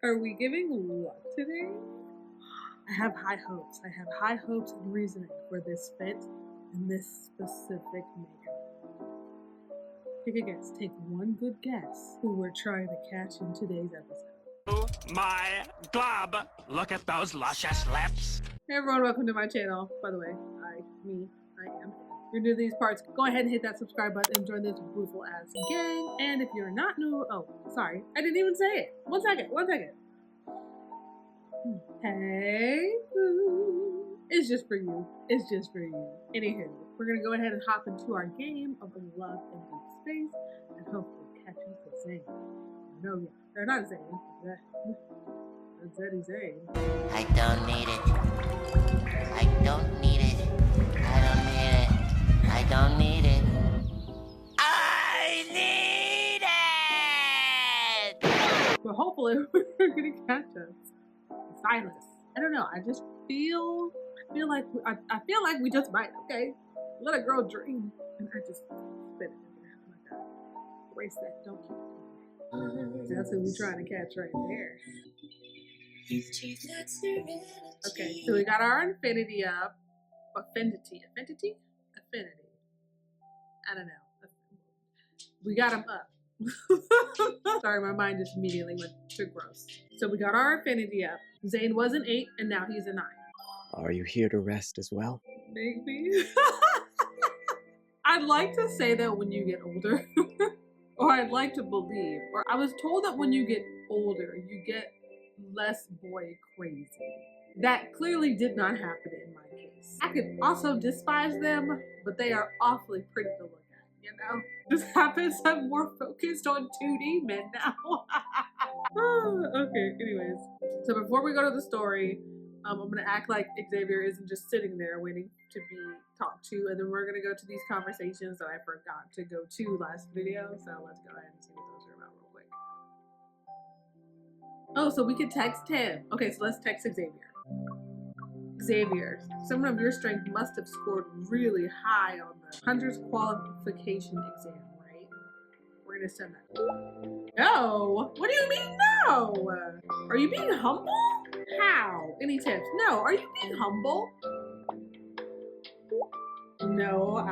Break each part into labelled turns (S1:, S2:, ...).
S1: Are we giving what today? I have high hopes. I have high hopes and reasoning for this fit and this specific makeup. Take a guess. Take one good guess who we're trying to catch in today's episode.
S2: Oh my glob! Look at those luscious lips.
S1: Hey everyone, welcome to my channel. By the way, I am. If you're new to these parts, go ahead and hit that subscribe button and join this beautiful ass gang. And if you're not new, oh, sorry, I didn't even say it. One second. Hey, boo. It's just for you. It's just for you. Anywho, we're gonna go ahead and hop into our game of Love and Deepspace and hopefully catch you for Zayne. No, yeah, they're not Zayne. That's Zaddy Zayne.
S3: I don't need it. I don't need it. I don't need it. I don't need it. I need it!
S1: But hopefully we're gonna catch us. Silas. I don't know. I just feel like we just might. Okay, let a girl dream, and I just spit it in there like that. Erase that. Don't keep it. That's who we trying to catch right there. Okay, so we got our infinity up. Affinity. I don't know. We got them up. Sorry, my mind just immediately went to gross. So we got our infinity up. Zayne was an 8 and now he's a 9.
S4: Are you here to rest as well?
S1: Maybe. I'd like to say that when you get older, or I'd like to believe, or I was told that when you get older, you get less boy crazy. That clearly did not happen in my case. I could also despise them, but they are awfully pretty to look at, you know? Just happens I'm more focused on 2D men now. Okay, anyways. So before we go to the story, I'm gonna act like Xavier isn't just sitting there waiting to be talked to, and then we're gonna go to these conversations that I forgot to go to last video. So let's go ahead and see what those are about real quick. Oh, so we could text him. Okay, so let's text Xavier. Xavier, someone of your strength must have scored really high on the Hunter's qualification exam, right? We're gonna send that. No! What do you mean no? Are you being humble? How? Any tips? No, are you being humble? No,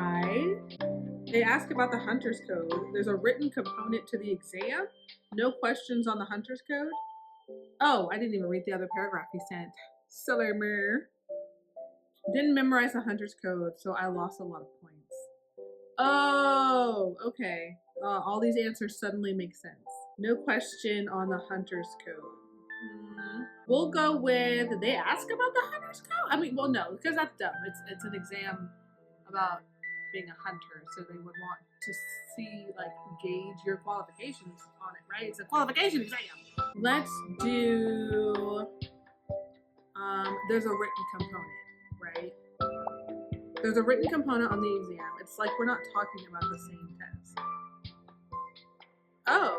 S1: They ask about the Hunter's Code. There's a written component to the exam. No questions on the Hunter's Code. Oh, I didn't even read the other paragraph he sent. Silly me. Didn't memorize the Hunter's Code, so I lost a lot of points. Oh, okay. All these answers suddenly make sense. No question on the Hunter's Code. We'll go with, did they ask about the Hunter's Code? I mean, well, no, because that's dumb. It's an exam about being a hunter, so they would want to see, like, gauge your qualifications on it, right? It's a qualification exam. Let's do, there's a written component, right? There's a written component on the exam. It's like we're not talking about the same test. Oh,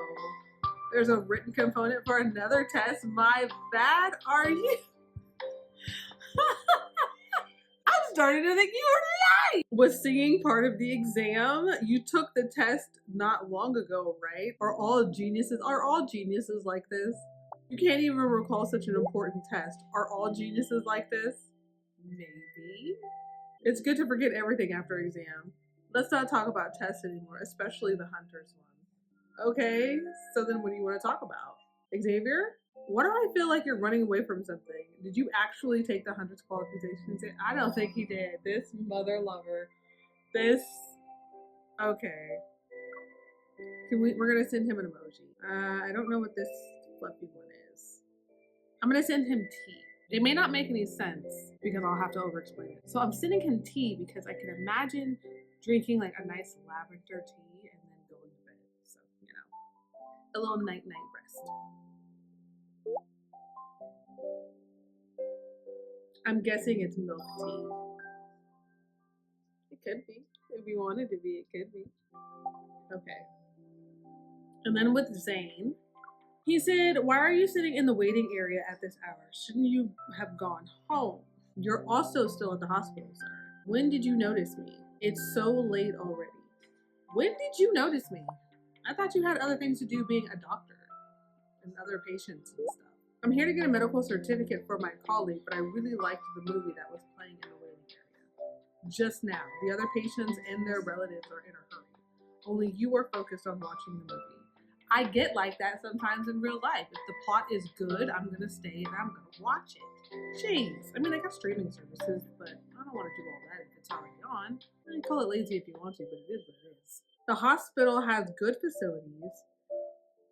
S1: there's a written component for another test. My bad. Are you? I'm starting to think you were lying. Was singing part of the exam? You took the test not long ago, right? Are all geniuses like this? You can't even recall such an important test. Are all geniuses like this? Maybe. It's good to forget everything after exam. Let's not talk about tests anymore, especially the Hunter's one. Okay, so then what do you want to talk about? Xavier? Why do I feel like you're running away from something? Did you actually take the Hunter's qualification? I don't think he did. This mother lover. This. Okay. We're gonna send him an emoji. I don't know what this fluffy one is. I'm gonna send him tea. It may not make any sense because I'll have to over-explain it. So I'm sending him tea because I can imagine drinking like a nice lavender tea and then going to bed. So, you know, a little night-night rest. I'm guessing it's milk tea. It could be. If you wanted to be, it could be. Okay. And then with Zayne, he said, why are you sitting in the waiting area at this hour? Shouldn't you have gone home? You're also still at the hospital, sir. When did you notice me? It's so late already. When did you notice me? I thought you had other things to do being a doctor and other patients and stuff. I'm here to get a medical certificate for my colleague, but I really liked the movie that was playing in the waiting area. Just now, the other patients and their relatives are in a hurry. Only you are focused on watching the movie. I get like that sometimes in real life. If the plot is good, I'm gonna stay and I'm gonna watch it. Jeez, I mean, I got streaming services, but I don't want to do all that if it's already on. You can call it lazy if you want to, but it is what it is. The hospital has good facilities.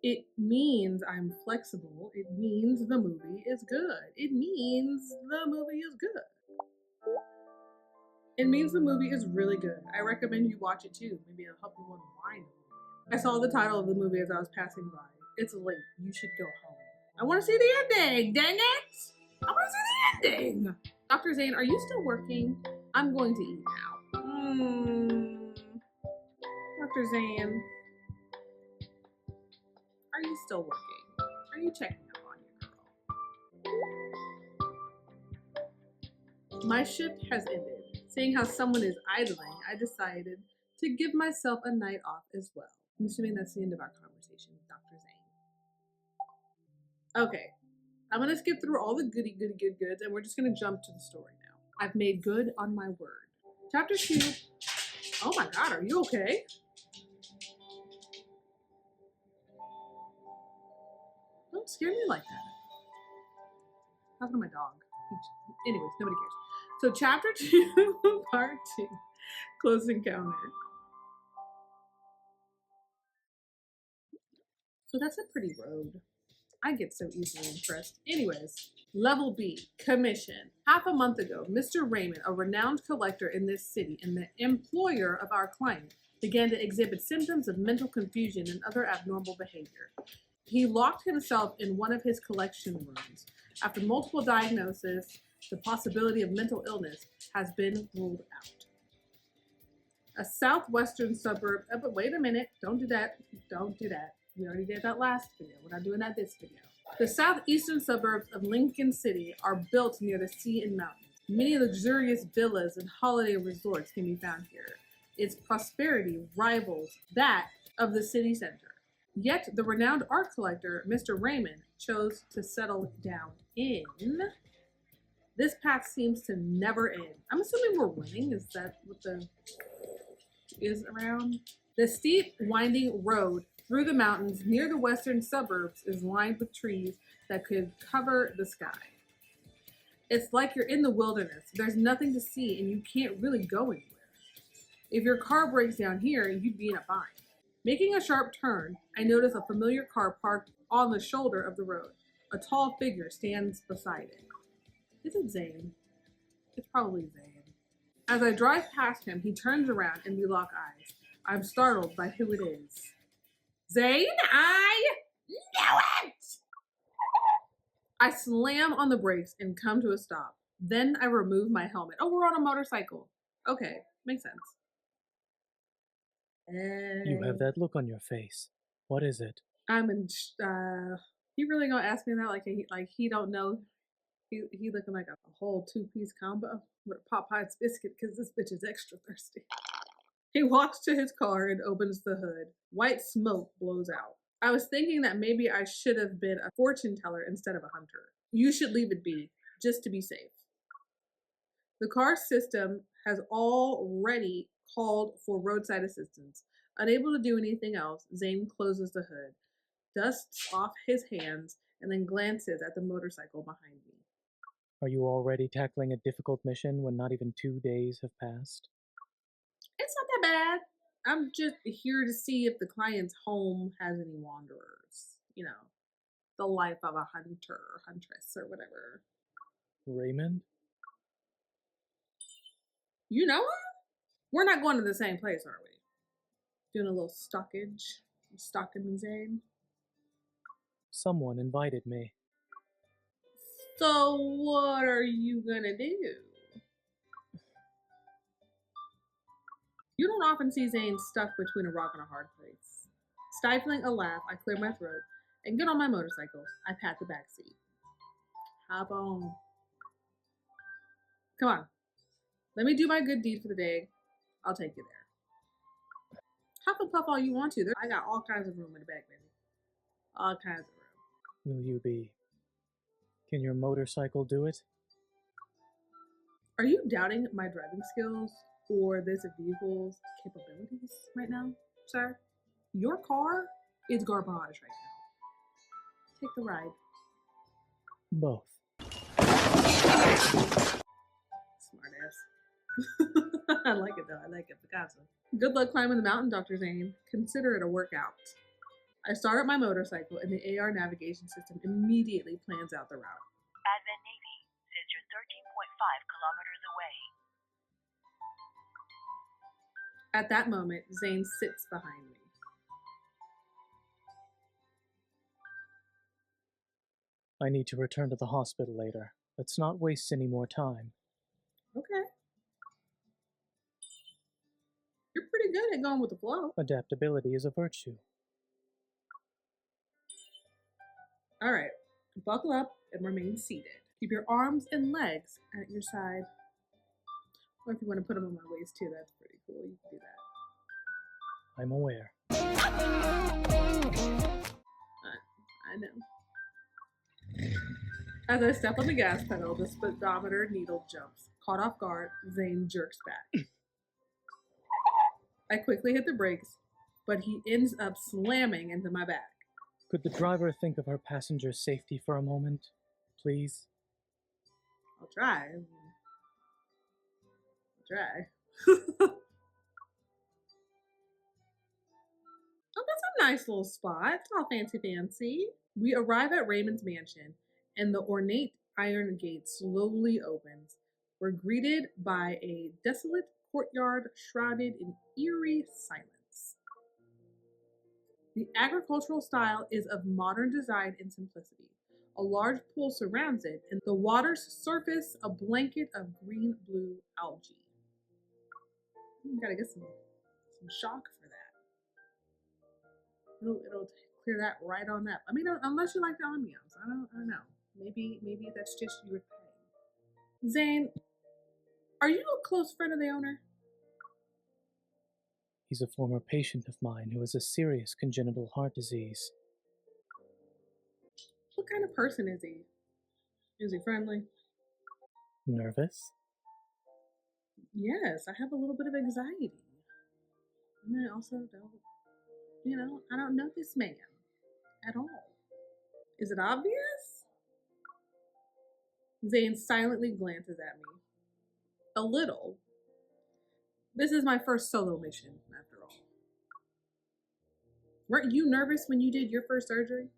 S1: It means I'm flexible. It means the movie is good. It means the movie is good. It means the movie is really good. I recommend you watch it too. Maybe it'll help you unwind. I saw the title of the movie as I was passing by. It's late. You should go home. I want to see the ending. Dang it! I want to see the ending. Dr. Zayne, are you still working? I'm going to eat now. Dr. Zayne, are you still working? Are you checking up on your girl? My shift has ended. Seeing how someone is idling, I decided to give myself a night off as well. I'm assuming that's the end of our conversation with Dr. Zayne. Okay, I'm gonna skip through all the goody goods and we're just gonna jump to the story now. I've made good on my word. Chapter 2. Oh my god, are you okay? Don't scare me like that. How's my dog? Anyways, nobody cares. So chapter 2, part 2, close encounter. So that's a pretty road. I get so easily impressed. Anyways, level B, commission. Half a month ago, Mr. Raymond, a renowned collector in this city and the employer of our client, began to exhibit symptoms of mental confusion and other abnormal behavior. He locked himself in one of his collection rooms. After multiple diagnoses, the possibility of mental illness has been ruled out. A southwestern suburb, but wait a minute, don't do that. Don't do that. We already did that last video. We're not doing that this video. The southeastern suburbs of Lincoln City are built near the sea and mountains. Many luxurious villas and holiday resorts can be found here. Its prosperity rivals that of the city center. Yet the renowned art collector, Mr. Raymond, chose to settle down in. This path seems to never end. I'm assuming we're winning. Is that what the is around? The steep, winding road through the mountains near the western suburbs is lined with trees that could cover the sky. It's like you're in the wilderness. There's nothing to see and you can't really go anywhere. If your car breaks down here, you'd be in a bind. Making a sharp turn, I notice a familiar car parked on the shoulder of the road. A tall figure stands beside it. Is it Zayne? It's probably Zayne. As I drive past him, he turns around and we lock eyes. I'm startled by who it is. Zayne, I knew it! I slam on the brakes and come to a stop. Then I remove my helmet. Oh, we're on a motorcycle. Okay, makes sense.
S5: You have that look on your face. What is it?
S1: I'm in. He really gonna ask me that like he don't know. He looking like a whole two-piece combo with a Popeye's biscuit because this bitch is extra thirsty. He walks to his car and opens the hood. White smoke blows out. I was thinking that maybe I should have been a fortune teller instead of a hunter. You should leave it be, just to be safe. The car system has already called for roadside assistance. Unable to do anything else, Zayne closes the hood, dusts off his hands, and then glances at the motorcycle behind me.
S5: Are you already tackling a difficult mission when not even 2 days have passed?
S1: It's not that bad. I'm just here to see if the client's home has any wanderers. You know, the life of a hunter or huntress or whatever.
S5: Raymond?
S1: You know her? We're not going to the same place, are we? Doing a little stockage. Stalking me, Zayne.
S5: Someone invited me.
S1: So what are you gonna do? You don't often see Zayne stuck between a rock and a hard place. Stifling a laugh, I clear my throat and get on my motorcycle. I pat the back seat. Hop on. Come on. Let me do my good deed for the day. I'll take you there. Huff and puff all you want to. I got all kinds of room in the back, baby. All kinds of room.
S5: Will you be Can your motorcycle do it?
S1: Are you doubting my driving skills or this vehicle's capabilities right now, sir? Your car is garbage right now. Take the ride.
S5: Both.
S1: Smart ass. I like it though. I like it. Picasso. Good luck climbing the mountain, Dr. Zayne. Consider it a workout. I start up my motorcycle and the AR navigation system immediately plans out the route.
S6: Advent Navy says you're 13.5 kilometers away.
S1: At that moment, Zayne sits behind me.
S5: I need to return to the hospital later. Let's not waste any more time.
S1: Okay. You're pretty good at going with the flow.
S5: Adaptability is a virtue.
S1: All right, buckle up and remain seated. Keep your arms and legs at your side. Or if you want to put them on my waist too, that's pretty cool. You can do that.
S5: I'm aware.
S1: I know. As I step on the gas pedal, the speedometer needle jumps. Caught off guard, Zayne jerks back. I quickly hit the brakes, but he ends up slamming into my back.
S5: Could the driver think of her passenger's safety for a moment, please?
S1: I'll try. Oh, that's a nice little spot. It's all fancy. We arrive at Raymond's mansion, and the ornate iron gate slowly opens. We're greeted by a desolate courtyard shrouded in eerie silence. The agricultural style is of modern design and simplicity. A large pool surrounds it, and the water's surface a blanket of green-blue algae. You gotta get some shock for that. It'll clear that right on up. I mean, unless you like the ambiance. I don't know. Maybe that's just your thing. Zayne, are you a close friend of the owner?
S5: He's a former patient of mine who has a serious congenital heart disease.
S1: What kind of person is he? Is he friendly?
S5: Nervous?
S1: Yes, I have a little bit of anxiety. And I also I don't know this man at all. Is it obvious? Zayne silently glances at me. A little. This is my first solo mission, after all. Weren't you nervous when you did your first surgery?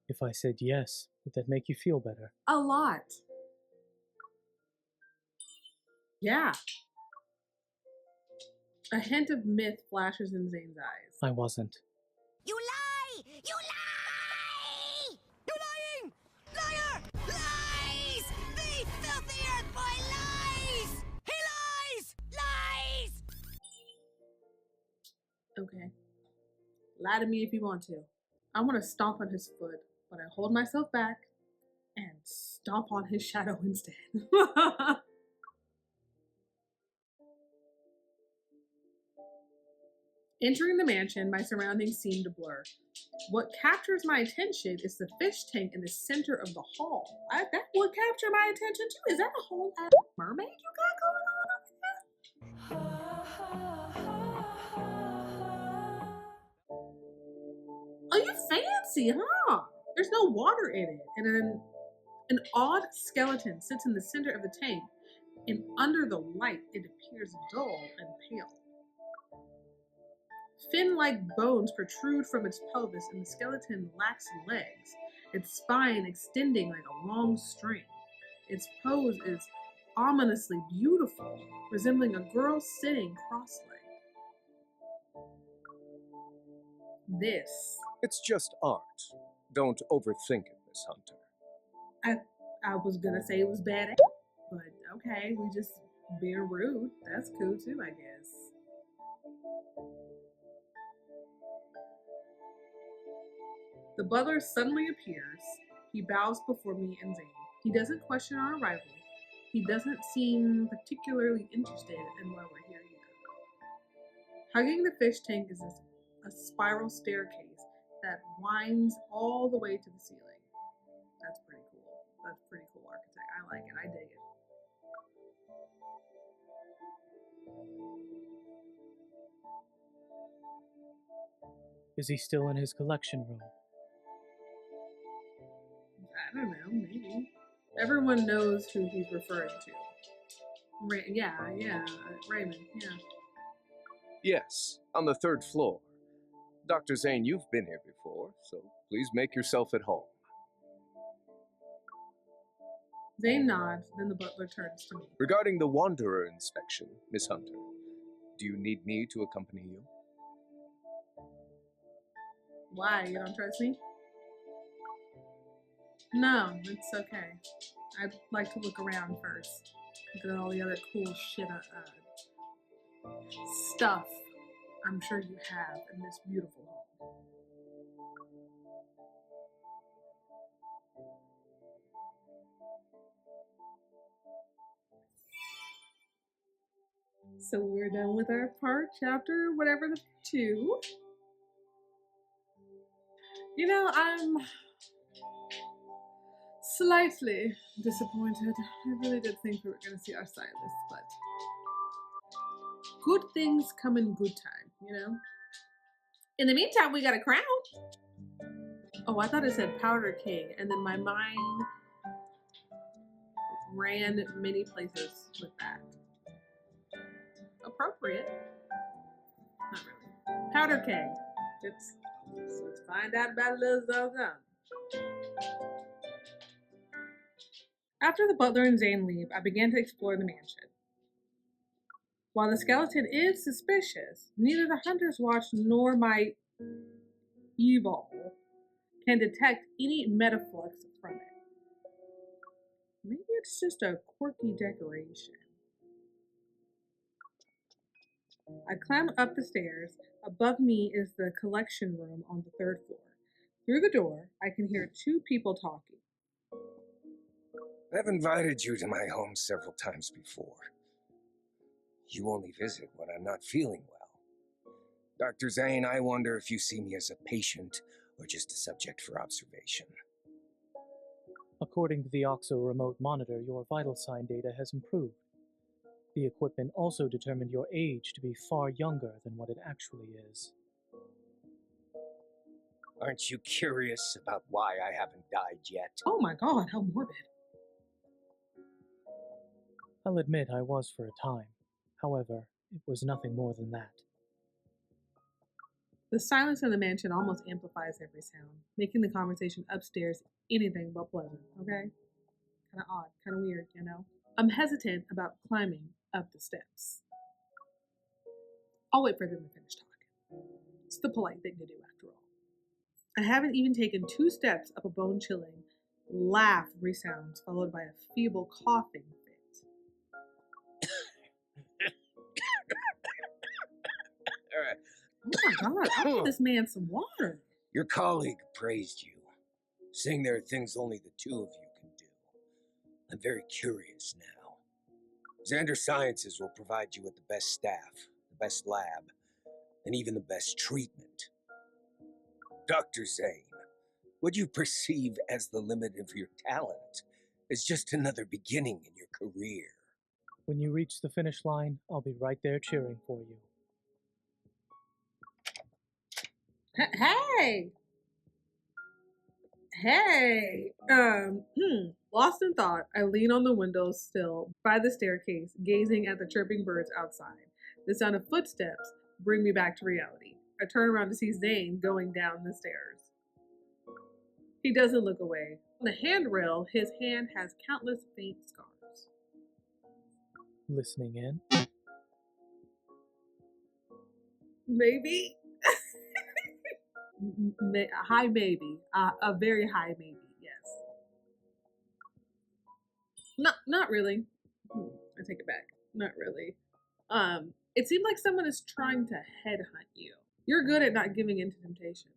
S5: If I said yes, would that make you feel better?
S1: A lot. Yeah. A hint of myth flashes in Zayne's eyes.
S5: I wasn't.
S3: You lie! You lie!
S6: You're lying! Liar! Lies! The filthy earth boy lies! He lies!
S3: Lies!
S1: Okay. Lie to me if you want to. I want to stomp on his foot, but I hold myself back and stomp on his shadow instead. Entering the mansion, my surroundings seem to blur. What captures my attention is the fish tank in the center of the hall. That would capture my attention too. Is that a whole ass mermaid you got going on over there? Oh, you fancy, huh? There's no water in it. And then an odd skeleton sits in the center of the tank, and under the light, it appears dull and pale. Fin-like bones protrude from its pelvis, and the skeleton lacks legs, its spine extending like a long string. Its pose is ominously beautiful, resembling a girl sitting cross-legged. This.
S7: It's just art. Don't overthink it, Miss Hunter.
S1: I was gonna say it was bad, but okay, we just being rude. That's cool too, I guess. The butler suddenly appears. He bows before me and Zayne. He doesn't question our arrival. He doesn't seem particularly interested in why we're here either. Hugging the fish tank is a spiral staircase that winds all the way to the ceiling. That's pretty cool. That's pretty cool architect. I like it. I dig it.
S5: Is he still in his collection room?
S1: I don't know, maybe. Everyone knows who he's referring to. Raymond, yeah.
S7: Yes, on the 3rd floor. Dr. Zayne, you've been here before, so please make yourself at home.
S1: Zayne nods, then the butler turns to me.
S7: Regarding the Wanderer inspection, Miss Hunter, do you need me to accompany you?
S1: Why? You don't trust me? No, it's okay. I'd like to look around first. Look at all the other cool shit, stuff I'm sure you have in this beautiful home. So we're done with our chapter, whatever the 2. You know, I'm slightly disappointed. I really did think we were going to see our stylist, but good things come in good time, you know? In the meantime, we got a crown. Oh, I thought it said Powder King, and then my mind ran many places with that. Appropriate. Not really. Powder King. Let's find out about a little something. After the butler and Zayne leave, I began to explore the mansion. While the skeleton is suspicious, neither the Hunter's Watch nor my e-ball can detect any metaflux from it. Maybe it's just a quirky decoration. I climb up the stairs. Above me is the collection room on the 3rd floor. Through the door, I can hear 2 people talking.
S8: I've invited you to my home several times before. You only visit when I'm not feeling well. Dr. Zayne, I wonder if you see me as a patient or just a subject for observation.
S5: According to the OXO remote monitor, your vital sign data has improved. The equipment also determined your age to be far younger than what it actually is.
S8: Aren't you curious about why I haven't died yet?
S1: Oh my god, how morbid.
S5: I'll admit I was for a time. However, it was nothing more than that.
S1: The silence in the mansion almost amplifies every sound, making the conversation upstairs anything but pleasant, okay? Kinda odd, kinda weird, you know? I'm hesitant about climbing up the steps. I'll wait for them to finish talking. It's the polite thing to do, after all. I haven't even taken 2 steps up a bone-chilling laugh resounds, followed by a feeble coughing fit. Oh my god, I need this man some water.
S8: Your colleague praised you, saying there are things only the 2 of you can do. I'm very curious now. Xander Sciences will provide you with the best staff, the best lab, and even the best treatment. Dr. Zayne, what you perceive as the limit of your talent is just another beginning in your career.
S5: When you reach the finish line, I'll be right there cheering for you.
S1: Hey! Lost in thought, I lean on the windowsill by the staircase, gazing at the chirping birds outside. The sound of footsteps bring me back to reality. I turn around to see Zayne going down the stairs. He doesn't look away. On the handrail, his hand has countless faint scars.
S5: Listening in?
S1: Maybe? High maybe. A very high maybe, yes. Not really. I take it back. Not really. It seemed like someone is trying to headhunt you. You're good at not giving in to temptation.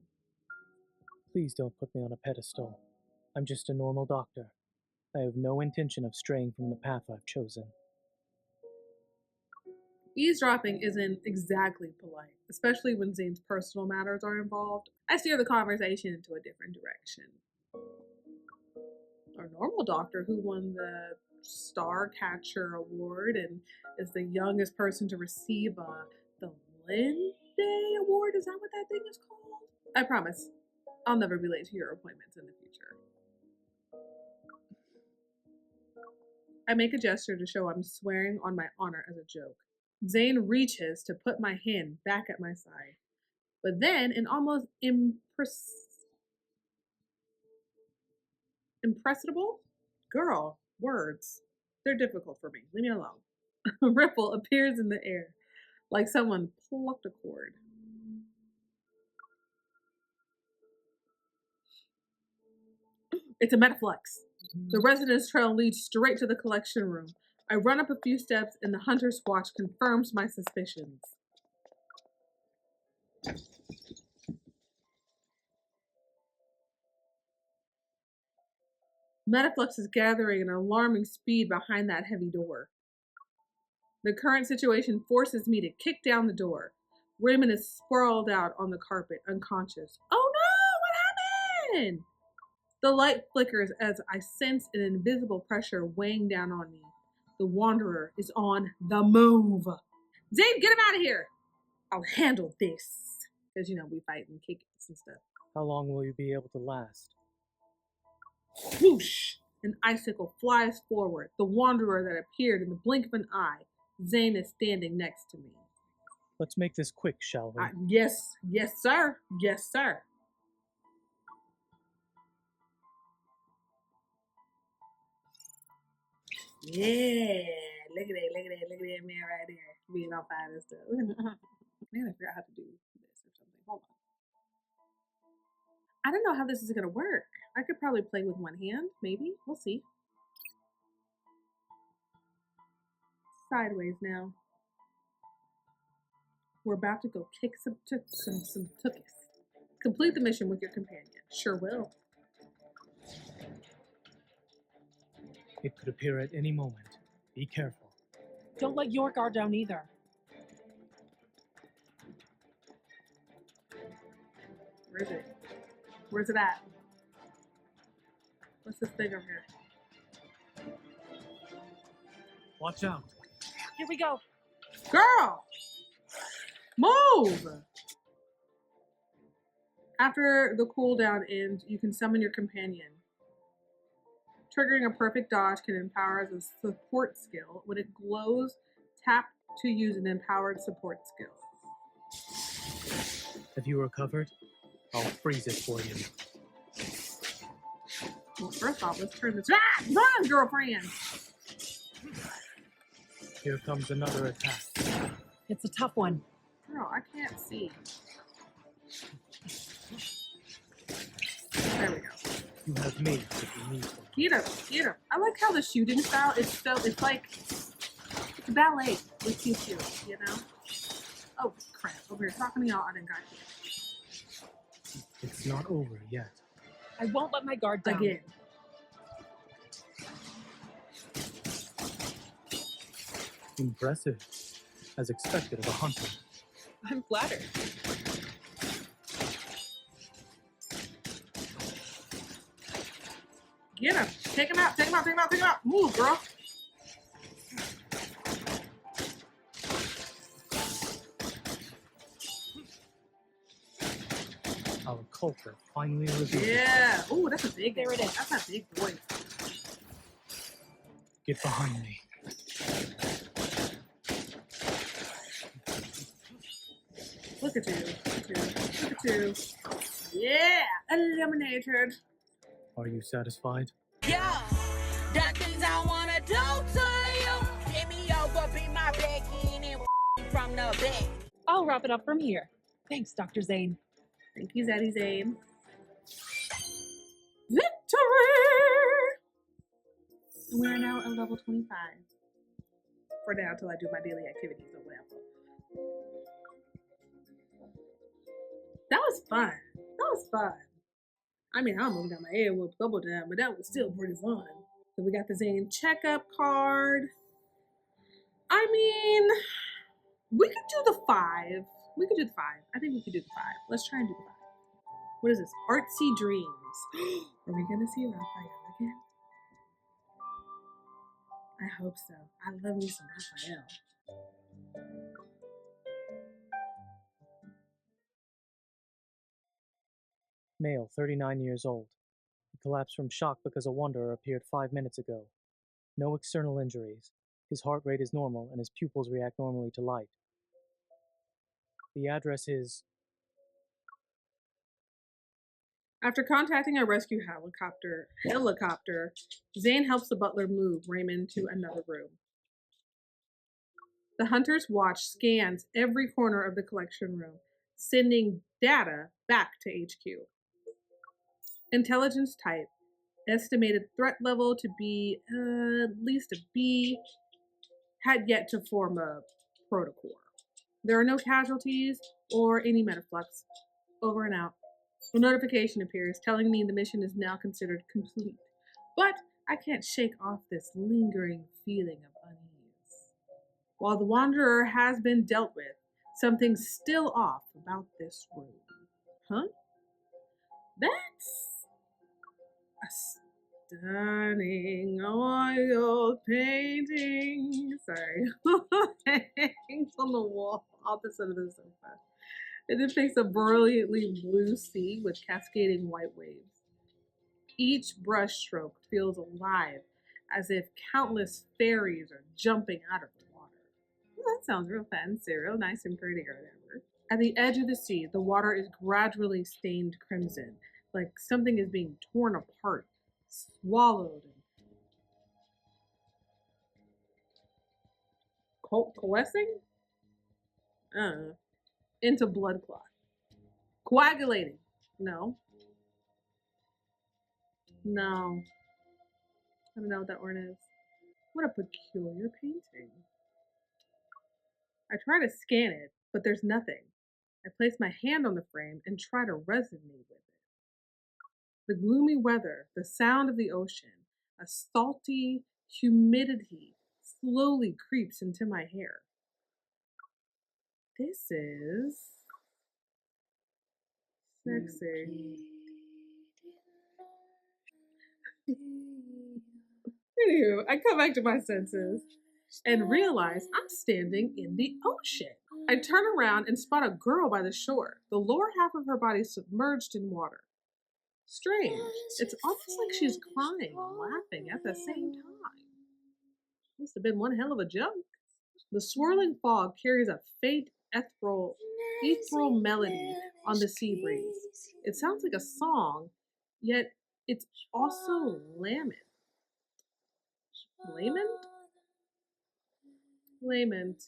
S5: Please don't put me on a pedestal. I'm just a normal doctor. I have no intention of straying from the path I've chosen.
S1: Eavesdropping isn't exactly polite, especially when Zayne's personal matters are involved. I steer the conversation into a different direction. Our normal doctor who won the Star Catcher Award and is the youngest person to receive the Linday Award. Is that what that thing is called? I promise, I'll never be late to your appointments in the future. I make a gesture to show I'm swearing on my honor as a joke. Zayne reaches to put my hand back at my side, but then an almost impressible girl, words. They're difficult for me. Leave me alone. A ripple appears in the air, like someone plucked a cord. It's a Metaflux. The residence trail leads straight to the collection room. I run up a few steps and the hunter's watch confirms my suspicions. Metaflux is gathering an alarming speed behind that heavy door. The current situation forces me to kick down the door. Raymond is sprawled out on the carpet, unconscious. Oh no, what happened? The light flickers as I sense an invisible pressure weighing down on me. The Wanderer is on the move. Zayne, get him out of here! I'll handle this. Because, you know, we fight and kick and stuff.
S5: How long will you be able to last?
S1: Whoosh! An icicle flies forward. The Wanderer that appeared in the blink of an eye. Zayne is standing next to me.
S5: Let's make this quick, shall we?
S1: Yes, sir. Yes, sir. Yeah, look at that man right there, being all fine and stuff. Man, I forgot how to do this or something. Hold on. I don't know how this is gonna work. I could probably play with one hand, maybe. We'll see. Sideways now. We're about to go kick some tookies. Complete the mission with your companion. Sure will.
S5: It could appear at any moment. Be careful.
S9: Don't let your guard down either.
S1: Where is it? Where's it at? What's this thing over here?
S5: Watch out.
S9: Here we go.
S1: Girl! Move! After the cooldown ends, you can summon your companion. Triggering a perfect dodge can empower as a support skill. When it glows, tap to use an empowered support skill.
S5: Have you recovered? I'll freeze it for you.
S1: Well, first off, let's turn this. Ah! Run, girlfriend!
S5: Here comes another attack.
S9: It's a tough one.
S1: Girl, I can't see. There we go.
S5: You have made what you need for.
S1: Get him. I like how the shooting style is so, it's like, it's a ballet with pew pew, you know? Oh, crap. Over here talking to y'all, I didn't got here.
S5: It's not over yet.
S9: I won't let my guard down.
S1: Again.
S5: Impressive. As expected of a hunter.
S9: I'm flattered.
S1: Get him. Take him out. Take him out. Take him out. Take him out. Move, girl.
S5: Our culture finally revealed.
S1: Yeah. Ooh, that's a big.
S9: There it is.
S1: That's a big boy.
S5: Get behind me.
S1: Look at you. Look at you. Look at you. Yeah. Eliminated.
S5: Are you satisfied?
S6: Yeah, the things I wanna do to you. Get me over, be my back in and from the back.
S9: I'll wrap it up from here. Thanks, Dr. Zayne.
S1: Thank you, Zaddy Zayne. Victory! And we are now at level 25. For now, until I do my daily activities or whatever. That was fun. That was fun. I mean, I almost got my head whooped a couple times, but that was still pretty fun. So we got the Zayne checkup card. I mean, we could do the 5. We could do the 5. I think we could do the 5. Let's try and do the 5. What is this? Artsy Dreams. Are we gonna see Raphael again? I hope so. I love me some Raphael.
S5: Male, 39 years old. He collapsed from shock because a wanderer appeared 5 minutes ago. No external injuries. His heart rate is normal and his pupils react normally to light. The address is...
S1: After contacting a rescue helicopter, Zayne helps the butler move Raymond to another room. The Hunter's watch scans every corner of the collection room, sending data back to HQ. Intelligence type, estimated threat level to be at least a B, had yet to form a protocore. There are no casualties or any metaflux. Over and out. A notification appears telling me the mission is now considered complete, but I can't shake off this lingering feeling of unease. While the Wanderer has been dealt with, something's still off about this room. Huh? That's a stunning oil painting. Sorry. It hangs on the wall opposite of the sofa. It depicts a brilliantly blue sea with cascading white waves. Each brushstroke feels alive, as if countless fairies are jumping out of the water. Well, that sounds real fancy, real nice and pretty or whatever. At the edge of the sea, the water is gradually stained crimson, like something is being torn apart, swallowed, and coalescing? Into blood clot. Coagulating. No. I don't know what that word is. What a peculiar painting. I try to scan it, but there's nothing. I place my hand on the frame and try to resonate with it. The gloomy weather, the sound of the ocean, a salty humidity slowly creeps into my hair. This is sexy. Anywho, I come back to my senses and realize I'm standing in the ocean. I turn around and spot a girl by the shore, the lower half of her body submerged in water. Strange. It's almost like she's crying and laughing at the same time. Must have been one hell of a joke. The swirling fog carries a faint ethereal melody on the sea breeze. It sounds like a song, yet it's also lament. Lament.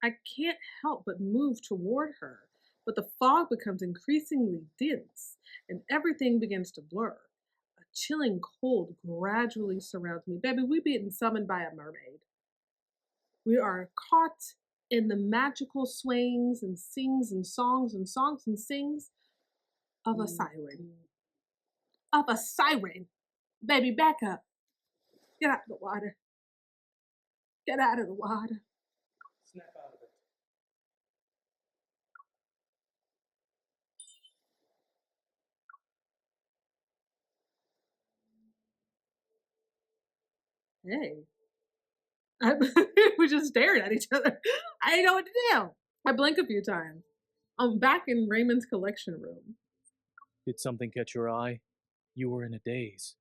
S1: I can't help but move toward her, but the fog becomes increasingly dense, and everything begins to blur. A chilling cold gradually surrounds me. Baby, we being summoned by a mermaid. We are caught in the magical swings and sings and songs and sings of a siren. Of a siren. Baby, back up. Get out of the water. Get out of the water.
S5: Snap out of it.
S1: Hey. We just stared at each other. I didn't know what to do. I blink a few times. I'm back in Raymond's collection room.
S5: Did something catch your eye? You were in a daze.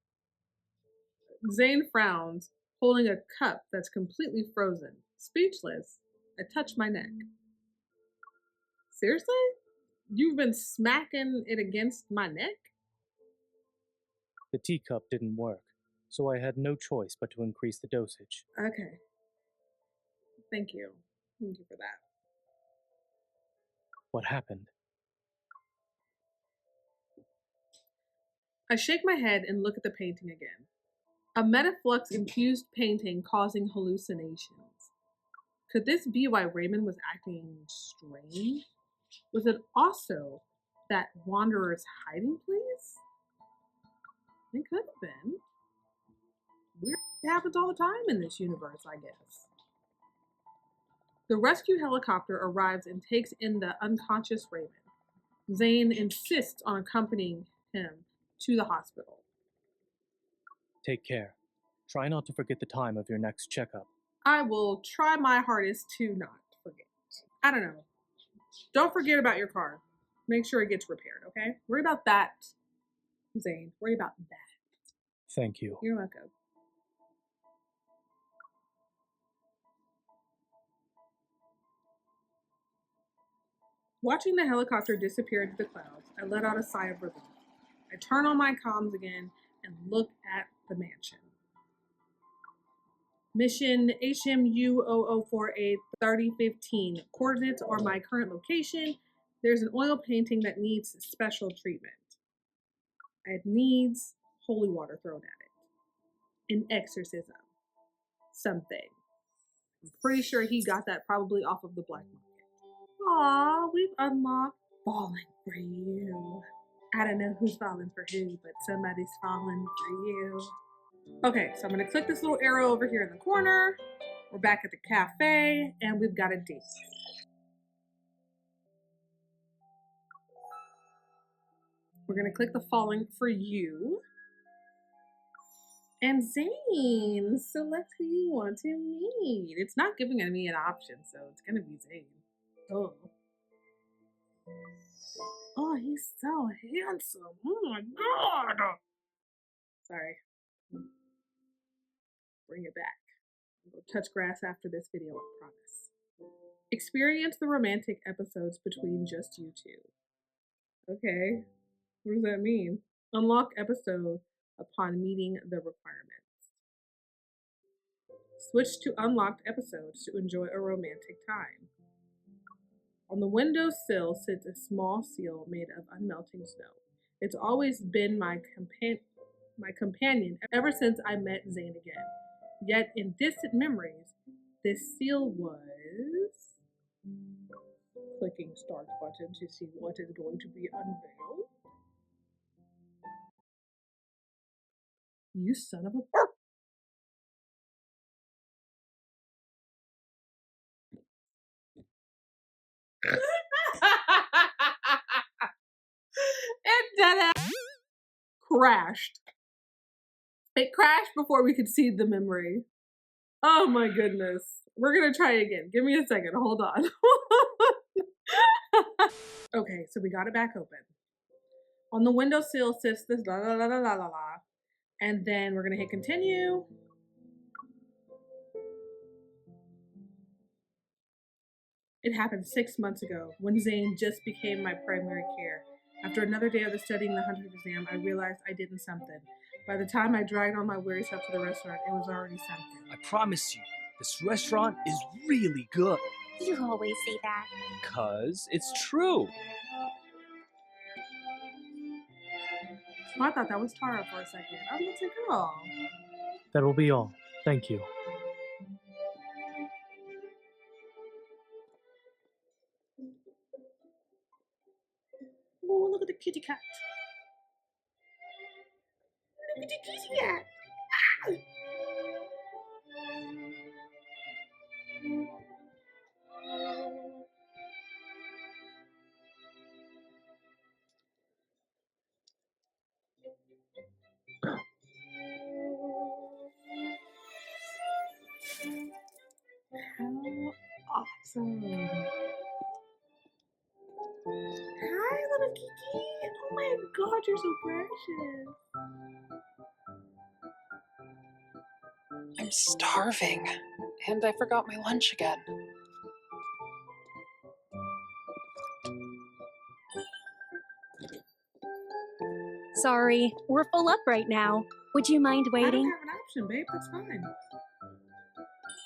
S1: Zayne frowns, holding a cup that's completely frozen. Speechless, I touch my neck. Seriously? You've been smacking it against my neck?
S5: The teacup didn't work, so I had no choice but to increase the dosage.
S1: Okay. Thank you. Thank you for that.
S5: What happened?
S1: I shake my head and look at the painting again. A Metaflux infused painting causing hallucinations. Could this be why Raymond was acting strange? Was it also that Wanderer's hiding place? It could have been. Weird happens all the time in this universe, I guess. The rescue helicopter arrives and takes in the unconscious Raymond. Zayne insists on accompanying him to the hospital.
S5: Take care. Try not to forget the time of your next checkup.
S1: I will try my hardest to not forget. I don't know. Don't forget about your car. Make sure it gets repaired, okay? Worry about that, Zane. Worry about that.
S5: Thank you.
S1: You're welcome. Watching the helicopter disappear into the clouds, I let out a sigh of relief. I turn on my comms again and look at the mansion. Mission HMU0048 3015. Coordinates are my current location. There's an oil painting that needs special treatment. It needs holy water thrown at it. An exorcism. Something. I'm pretty sure he got that probably off of the black market. Aw, we've unlocked Falling for You. I don't know who's falling for who, but somebody's falling for you. Okay, so I'm gonna click this little arrow over here in the corner. We're back at the cafe, and we've got a date. We're gonna click the Falling for You. And Zane, select who you want to meet. It's not giving me an option, so it's gonna be Zane. Oh. Oh, he's so handsome. Oh my god. Sorry. Bring it back. We'll touch grass after this video, I promise. Experience the romantic episodes between just you two. Okay. What does that mean? Unlock episode upon meeting the requirements. Switch to unlocked episodes to enjoy a romantic time. On the windowsill sits a small seal made of unmelting snow. It's always been my companion ever since I met Zane again. Yet in distant memories, this seal was... Clicking start button to see what is going to be unveiled. You son of a... It dead crashed. It crashed before we could see the memory. Oh my goodness. We're gonna try it again. Give me a second. Hold on. Okay, so we got it back open. On the windowsill sits this la la la la la la la. And then we're gonna hit continue. It happened 6 months ago when Zane just became my primary care. After another day of the studying the 100th exam, I realized I did something. By the time I dragged on my weary self to the restaurant, it was already something.
S10: I promise you, this restaurant is really good.
S11: You always say that.
S10: 'Cause it's true.
S1: Oh, I thought that was Tara for a second. I was like, girl.
S5: That will be all. Thank you.
S1: Oh, look at the kitty cat. Look at the kitty cat. Ah! How awesome. Hi, little Kiki. Oh my god, you're so precious.
S12: I'm starving, and I forgot my lunch again.
S11: Sorry, we're full up right now. Would you mind
S1: I don't
S11: waiting?
S1: have an option, babe. That's fine.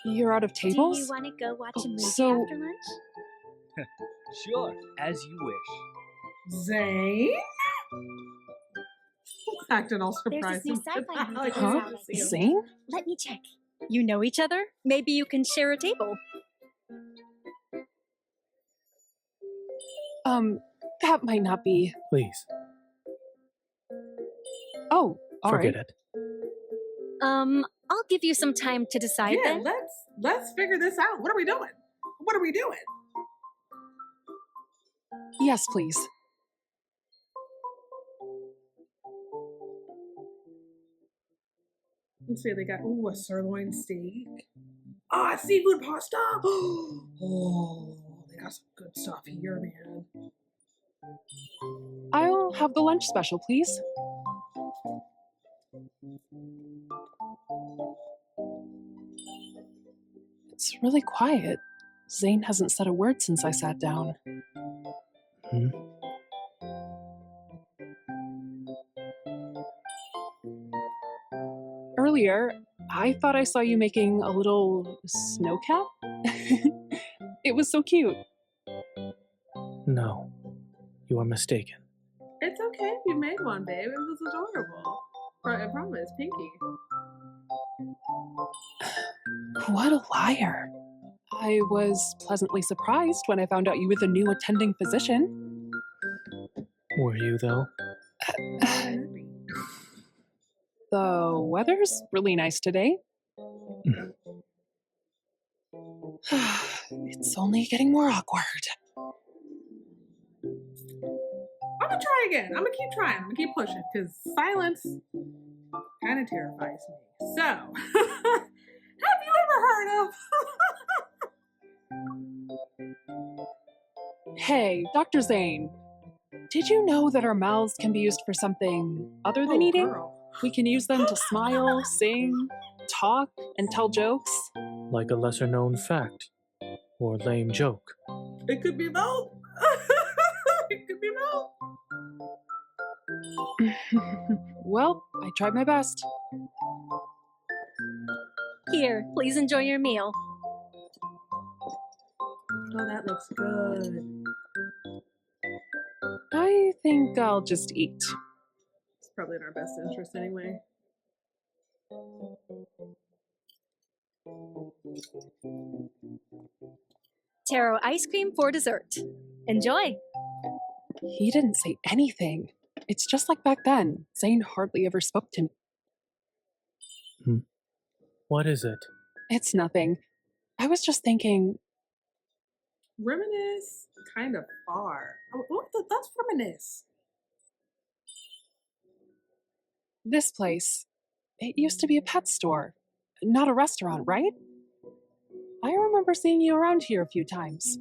S12: You're out of tables?
S11: Do you want to go watch a movie
S12: so-
S11: after lunch?
S10: Sure, as you wish.
S1: Zane? Acting all
S11: There's
S1: surprised.
S11: this new sci-fi movie that's
S12: Huh?
S11: out right now.
S12: Zane?
S11: Let me check. You know each other? Maybe you can share a table.
S12: That might not be.
S5: Please,
S12: Oh, all right.
S5: forget it.
S11: I'll give you some time to decide
S1: Yeah,
S11: then.
S1: let's figure this out. What are we doing? What are we doing?
S12: Yes, please.
S1: Let's see, they got, ooh, a sirloin steak. Ah, seafood pasta! Oh, they got some good stuff here, man.
S12: I'll have the lunch special, please. It's really quiet. Zayne hasn't said a word since I sat down. Earlier, I thought I saw you making a little snow cap. It was so cute.
S5: No, you are mistaken.
S1: It's okay if you made one, babe. It was adorable. I promise, Pinky.
S12: What a liar. I was pleasantly surprised when I found out you were the new attending physician.
S5: Were you, though?
S12: The weather's really nice today. It's only getting more awkward.
S1: I'm gonna try again. I'm gonna keep trying. I'm gonna keep pushing because silence kind of terrifies me. So, have you ever heard of?
S12: Hey, Dr. Zayne. Did you know that our mouths can be used for something other than eating?
S1: Girl.
S12: We can use them to smile, sing, talk, and tell jokes.
S5: Like a lesser-known fact. Or lame joke.
S1: It could be both. It could be both.
S12: Well, I tried my best.
S11: Here, please enjoy your meal.
S1: Oh, that looks good.
S12: I think I'll just eat.
S1: It's probably in our best interest anyway.
S11: Taro ice cream for dessert. Enjoy.
S12: He didn't say anything. It's just like back then. Zayne hardly ever spoke to me.
S5: What is it?
S12: It's nothing. I was just thinking...
S1: Reminisce kind of far. Oh, that's reminisce.
S12: This place, it used to be a pet store, not a restaurant, right? I remember seeing you around here a few times.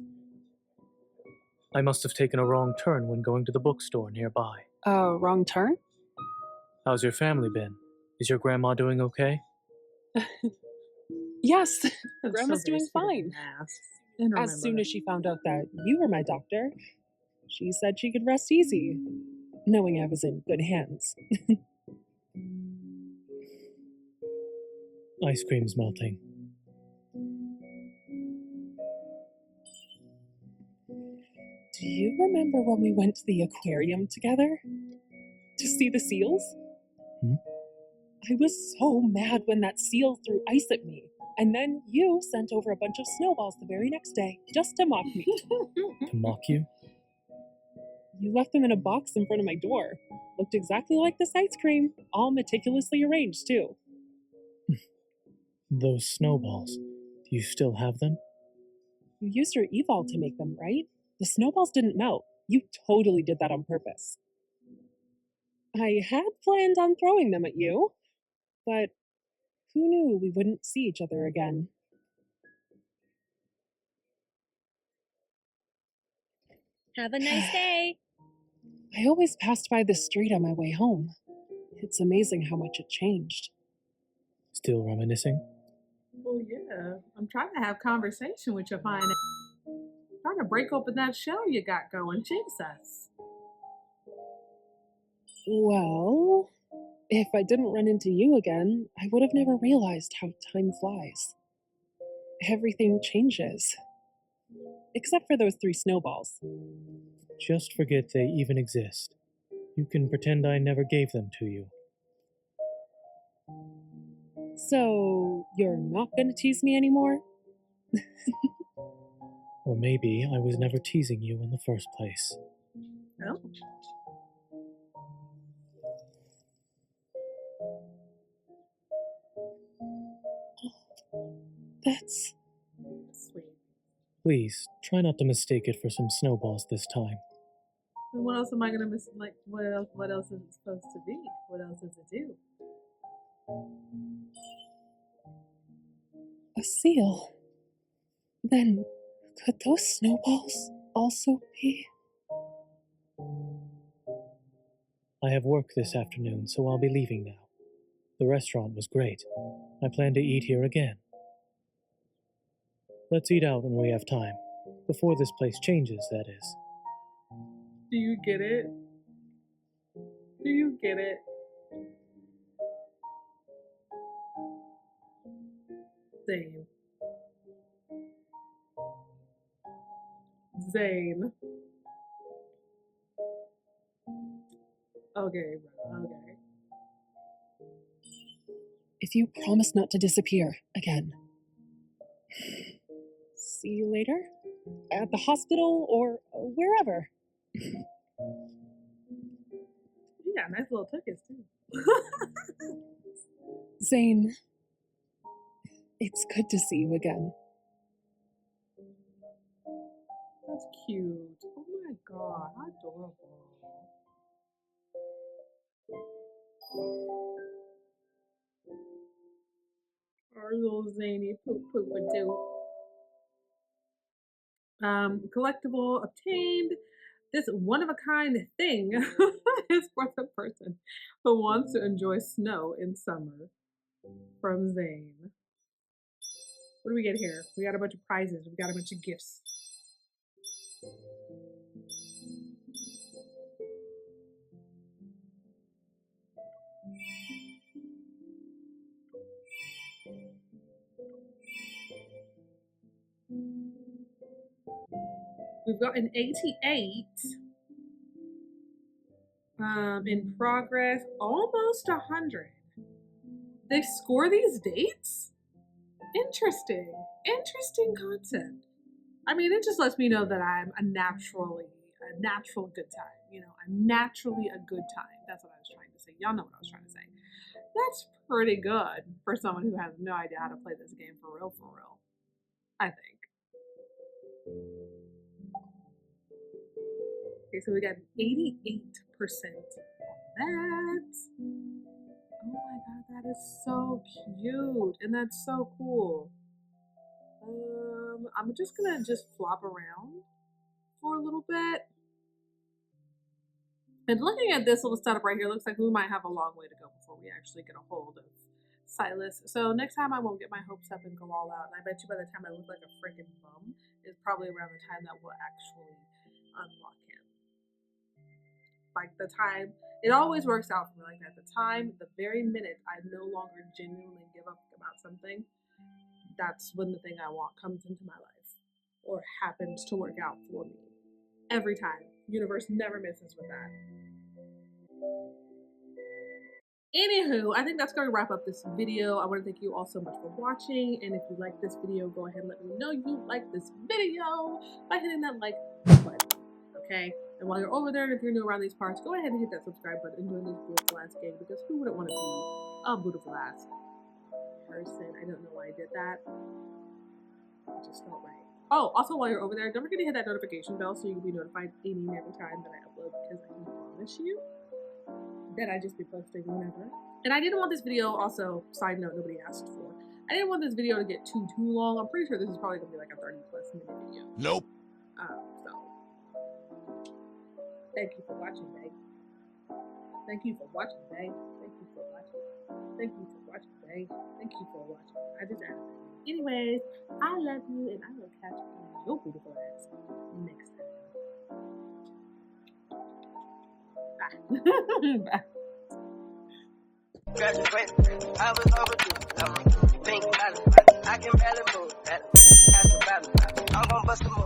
S5: I must have taken a wrong turn when going to the bookstore nearby.
S12: Wrong turn?
S5: How's your family been? Is your grandma doing okay?
S12: Yes, Grandma's doing fine. As soon as she found out that you were my doctor, she said she could rest easy, knowing I was in good hands.
S5: Ice cream's melting.
S12: Do you remember when we went to the aquarium together? To see the seals? I was so mad when that seal threw ice at me. And then you sent over a bunch of snowballs the very next day, just to mock me.
S5: To mock you?
S12: You left them in a box in front of my door. Looked exactly like this ice cream, all meticulously arranged, too.
S5: Those snowballs. Do you still have them?
S12: You used your evol to make them, right? The snowballs didn't melt. You totally did that on purpose. I had planned on throwing them at you, but who knew we wouldn't see each other again?
S11: Have a nice day.
S12: I always passed by this street on my way home. It's amazing how much it changed.
S5: Still reminiscing?
S1: Well, yeah. I'm trying to have conversation with you, fine. Trying to break open that shell you got going. Jesus.
S12: Well, if I didn't run into you again, I would have never realized how time flies. Everything changes. Except for those 3 snowballs.
S5: Just forget they even exist. You can pretend I never gave them to you.
S12: So, you're not gonna tease me anymore?
S5: Or maybe I was never teasing you in the first place.
S1: Oh.
S12: That's
S1: sweet.
S5: Please, try not to mistake it for some snowballs this time.
S1: And what else am I gonna miss? Like, what else is it supposed to be? What else does it do?
S12: A seal? Then, could those snowballs also be?
S5: I have work this afternoon, so I'll be leaving now. The restaurant was great. I plan to eat here again. Let's eat out when we have time. Before this place changes, that is.
S1: Do you get it? Do you get it? Zayne. Zayne. Okay, bro. Okay.
S12: If you promise not to disappear again. See you later? At the hospital or wherever.
S1: You got nice little tickets too.
S12: Zayne, it's good to see you again.
S1: That's cute. Oh my god, how adorable. Our little zany poop poop and do. Collectible obtained. This one-of-a-kind thing is for the person who wants to enjoy snow in summer. From Zayne. What do we get here? We got a bunch of prizes. We got a bunch of gifts. We've got an 88 in progress, almost 100. They score these dates? Interesting. Interesting concept. I mean, it just lets me know that I'm a natural good time. You know, I'm naturally a good time. That's what I was trying to say. Y'all know what I was trying to say. That's pretty good for someone who has no idea how to play this game for real, I think. Okay, so we got 88% on that. Oh my god, that is so cute. And that's so cool. I'm just gonna flop around for a little bit. And looking at this little setup right here, looks like we might have a long way to go before we actually get a hold of Silas. So next time I won't get my hopes up and go all out. And I bet you by the time I look like a freaking bum is probably around the time that we'll actually unlock him. Like the time, it always works out for me like that. The time, the very minute I no longer genuinely give up about something, that's when the thing I want comes into my life or happens to work out for me. Every time. Universe never misses with that. Anywho, I think that's going to wrap up this video. I want to thank you all so much for watching. And if you like this video, go ahead and let me know you like this video by hitting that like button. Okay? And while you're over there, and if you're new around these parts, go ahead and hit that subscribe button and join this beautiful ass gang, because who wouldn't want to be a beautiful ass person? I don't know why I did that. It just felt right. Oh, also while you're over there, don't forget to hit that notification bell so you can be notified any and every time that I upload, because I can promise you that I just be posting whenever. And I didn't want this video, also, side note, nobody asked for, I didn't want this video to get too long. I'm pretty sure this is probably going to be like a 30+ minute video.
S2: Nope.
S1: So, thank you for watching, babe. Thank you for watching, babe. Thank you for watching. Thank you for watching, babe. Thank you for watching. I just added that. Anyways, I love you, and I will catch your beautiful ass next time. Bye. Bye.
S13: Graduate, I was overdue. Think about it, I can barely move. I'm gonna bust a move.